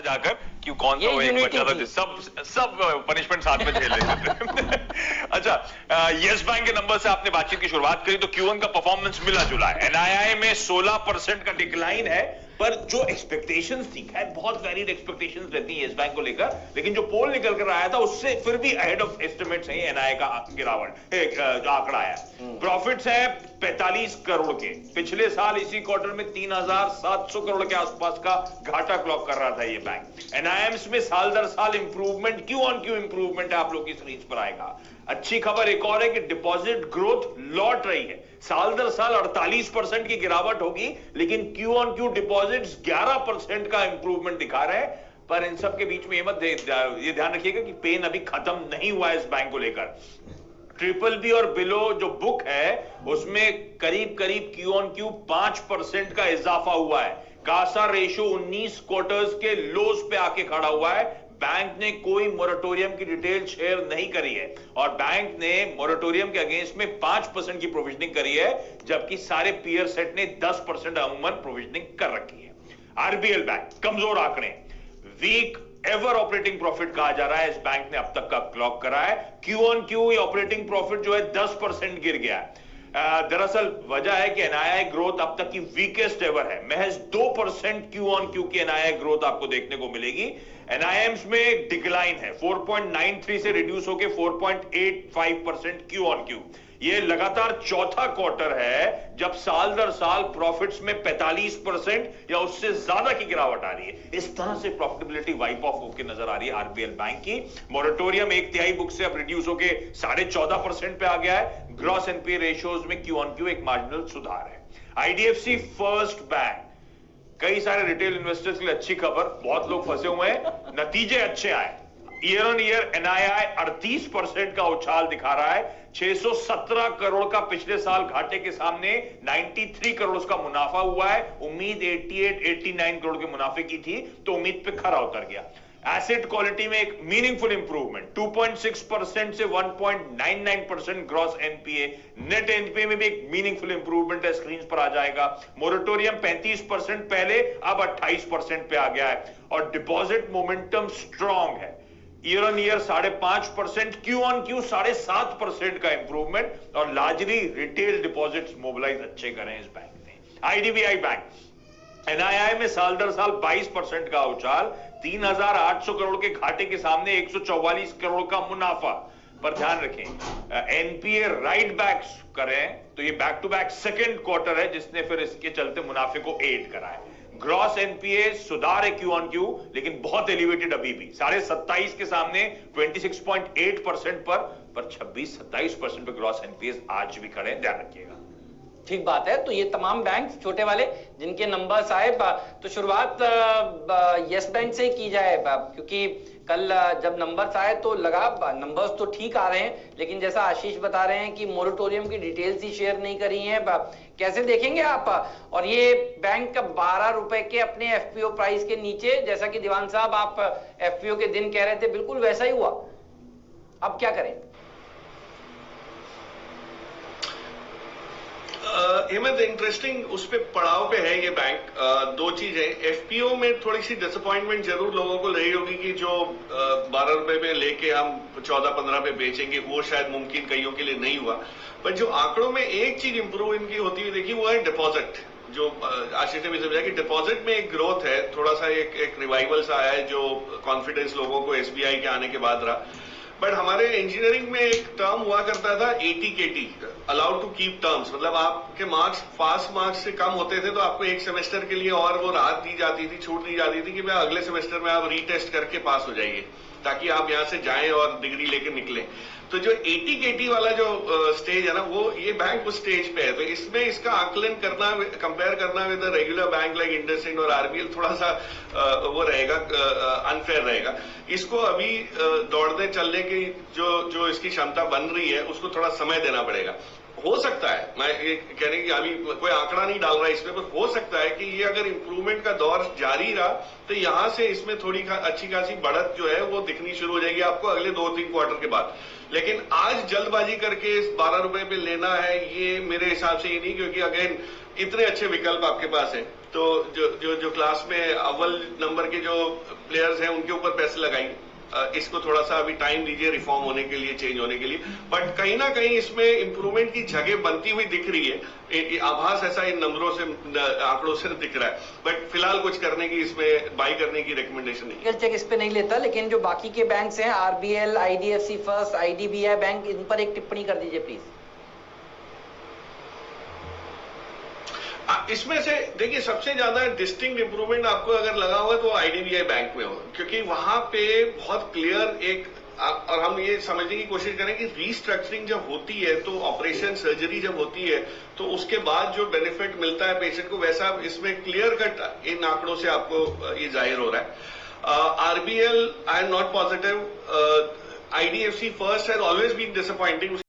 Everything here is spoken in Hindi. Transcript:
था जाकर कि कौन सा वो एक बच्चा था, सब पनिशमेंट साथ में झेल लेते थे। अच्छा, यस बैंक के नंबर से आपने बातचीत की शुरुआत करी तो Q1 का परफॉर्मेंस मिला जुला है। एनआईआई में 16% का डिक्लाइन है, पर जो एक्सपेक्टेशंस थी, खैर बहुत वैलिड एक्सपेक्टेशंस रहती है यस बैंक को लेकर, लेकिन जो पोल निकल कर आया था उससे फिर भी अहेड ऑफ एस्टिमेट्स है एनआईआई का गिरावट, जो आंकड़ा आया। प्रॉफिट्स है 45 करोड़ के, पिछले साल इसी क्वार्टर में 3700 करोड़ के आसपास का घाटा क्लॉक कर रहा था ये बैंक। एनआईएम्स में साल दर साल improvement, Q on Q improvement है, आप लोग की स्क्रीन पर आएगा। अच्छी खबर एक और है कि डिपॉजिट ग्रोथ लौट रही है, साल दर साल 48% की गिरावट होगी, लेकिन क्यू ऑन क्यू डिपॉजिट्स 11% का इंप्रूवमेंट दिखा रहे हैं। पर इन सब के बीच में ये ध्यान रखिएगा कि पेन अभी खत्म नहीं हुआ है इस बैंक को लेकर। ट्रिपल बी और बिलो जो बुक है उसमें करीब करीब क्यू ऑन क्यू 5% का इजाफा हुआ है। कासा रेशो 19 क्वार्टर्स के लोज पे आके खड़ा हुआ है। बैंक ने कोई मोरेटोरियम की डिटेल शेयर नहीं करी है और बैंक ने मोरेटोरियम के अगेंस्ट में 5% की प्रोविजनिंग करी है, जबकि सारे पीयर सेट ने 10% अमूमन प्रोविजनिंग कर रखी है। आरबीएल बैंक कमजोर आंकड़े, वीक एवर ऑपरेटिंग प्रॉफिट कहा जा रहा है, इस बैंक ने अब तक का क्लॉक करा है। Q on Q operating profit जो है 10% गिर गया है। दरअसल वजह है कि एनआईआई ग्रोथ अब तक की वीकेस्ट एवर है, महज 2% क्यू ऑन क्यू की एनआईआई ग्रोथ आपको देखने को मिलेगी। एनआईएम्स में डिक्लाइन है, 4.93 से रिड्यूस होकर 4.85% क्यू ऑन क्यू। ये लगातार चौथा क्वार्टर है जब साल दर साल प्रॉफिट्स में 45% या उससे ज्यादा की गिरावट आ रही है। इस तरह से प्रॉफिटेबिलिटी वाइप ऑफ होकर नजर आ रही है आरबीएल बैंक की। मोरेटोरियम 1/3 बुक से अब रिड्यूस होकर 14.5% पे आ गया है। ग्रॉस एनपीए रेशियोज में क्यू ऑन क्यू एक मार्जिनल सुधार है। आईडीएफसी फर्स्ट बैंक, कई सारे रिटेल इन्वेस्टर्स के लिए अच्छी खबर, बहुत लोग फंसे हुए हैं, नतीजे अच्छे आए। ईयर ऑन ईयर एनआईआई 38% का उछाल दिखा रहा है। 617 करोड़ का पिछले साल घाटे के सामने 93 करोड़ का मुनाफा हुआ है। उम्मीद 88-89 करोड़ के मुनाफे की थी, तो उम्मीद पे खरा उतर गया। एसेट क्वालिटी में एक मीनिंगफुल इंप्रूवमेंट, 2.6% से 1.99% ग्रॉस एनपीए। नेट एनपीए में भी एक मीनिंगफुल इंप्रूवमेंट है, स्क्रीन पर आ जाएगा। मोरेटोरियम 35% पहले, अब 28% पे आ गया है और डिपॉजिट मोमेंटम स्ट्रांग है। Year on year 5.5%, Q on Q 7.5% का इंप्रूवमेंट और लार्जली रिटेल डिपॉजिट्स मोबिलाइज अच्छे करें इस बैंक ने। आईडीबीआई बैंक, एनआईआई में साल दर साल 22% का उछाल, 3,800 करोड़ के घाटे के सामने 144 करोड़ का मुनाफा। पर ध्यान रखें, एनपीए राइट बैक्स करें तो ये back to back second quarter है जिसने फिर इसके चलते मुनाफे को एड करा है। ग्रॉस एनपीए सुधार है क्यू ऑन क्यू, लेकिन बहुत एलिवेटेड अभी भी, 27.5 के सामने 26.8% पर 26-27% पर ग्रॉस एनपीए आज भी खड़े हैं, ध्यान रखिएगा। ठीक बात है। तो ये तमाम बैंक छोटे वाले जिनके नंबर्स आए, तो शुरुआत यस बैंक से की जाए, क्योंकि कल जब नंबर्स आए तो लगा नंबर्स तो ठीक आ रहे हैं, लेकिन जैसा आशीष बता रहे हैं कि मोरेटोरियम की डिटेल्स ही शेयर नहीं करी हैं, कैसे देखेंगे आप? और ये बैंक 12 रुपए के अपने एफपीओ प्राइस के नीचे, जैसा कि दीवान साहब आप एफपीओ के दिन कह रहे थे, बिल्कुल वैसा ही हुआ। अब क्या करें? हेमंत, इंटरेस्टिंग उस पे पड़ाव पे है ये बैंक। दो चीज है, एफपीओ में थोड़ी सी डिसअपॉइंटमेंट जरूर लोगों को रही होगी कि जो 12 रुपए पे लेके हम 14-15 पे बेचेंगे, वो शायद मुमकिन कईयों के लिए नहीं हुआ। पर जो आंकड़ों में एक चीज इंप्रूव इनकी होती हुई देखी, वो है डिपॉजिट। जो आशीष ने भी समझा कि डिपॉजिट में एक ग्रोथ है, थोड़ा सा एक रिवाइवल सा आया है, जो कॉन्फिडेंस लोगों को एसबीआई के आने के बाद रहा। बट हमारे इंजीनियरिंग में एक टर्म हुआ करता था ATKT, allowed to keep terms, मतलब आपके मार्क्स पास मार्क्स से कम होते थे तो आपको एक सेमेस्टर के लिए और वो राहत दी जाती थी, छूट दी जाती थी कि भाई अगले सेमेस्टर में आप रीटेस्ट करके पास हो जाइए, ताकि आप यहां से जाएं और डिग्री लेके निकलें। तो जो ATKT वाला जो स्टेज है ना, वो ये बैंक उस स्टेज पे है। तो इसमें इसका आकलन करना, कंपेयर करना with regular bank like IndusInd और आरबीएल थोड़ा सा वो रहेगा, अनफेयर रहेगा। इसको अभी दौड़ने चलने की जो इसकी क्षमता बन रही है, उसको थोड़ा समय देना पड़ेगा। हो सकता है, मैं ये कहने की अभी कोई आंकड़ा नहीं डाल रहा है इसमें, पर हो सकता है कि ये अगर इंप्रूवमेंट का दौर जारी रहा तो यहां से इसमें थोड़ी अच्छी खासी बढ़त जो है वो दिखनी शुरू हो जाएगी आपको अगले 2-3 क्वार्टर के बाद। लेकिन आज जल्दबाजी करके इस 12 रुपए पे लेना है, ये मेरे हिसाब से ये नहीं, क्योंकि अगेन इतने अच्छे विकल्प आपके पास है। तो जो क्लास में अव्वल नंबर के जो प्लेयर्स हैं उनके ऊपर पैसे लगाएंगे। इसको थोड़ा सा अभी टाइम दीजिए रिफॉर्म होने के लिए, चेंज होने के लिए, बट कहीं ना कहीं इसमें इंप्रूवमेंट की जगह बनती हुई दिख रही है। आभास ऐसा इन नंबरों से, आंकड़ों से दिख रहा है, बट फिलहाल कुछ करने की, इसमें बाई करने की रिकमेंडेशन नहीं। चेक इस पे नहीं लेता, लेकिन जो बाकी के बैंक्स हैं, RBL, IDFC first, IDBI bank, इन पर एक टिप्पणी कर दीजिए प्लीज। इसमें से देखिए सबसे ज्यादा डिस्टिंक्ट इंप्रूवमेंट आपको अगर लगा हुआ तो आईडीबीआई बैंक में होगा, क्योंकि वहां पे बहुत क्लियर एक, और हम ये समझने की कोशिश करें कि रीस्ट्रक्चरिंग जब होती है तो ऑपरेशन सर्जरी जब होती है तो उसके बाद जो बेनिफिट मिलता है पेशेंट को, वैसा इसमें क्लियर कट इन आंकड़ों से आपको ये जाहिर हो रहा है। RBL I am not positive, IDFC first has always been disappointing.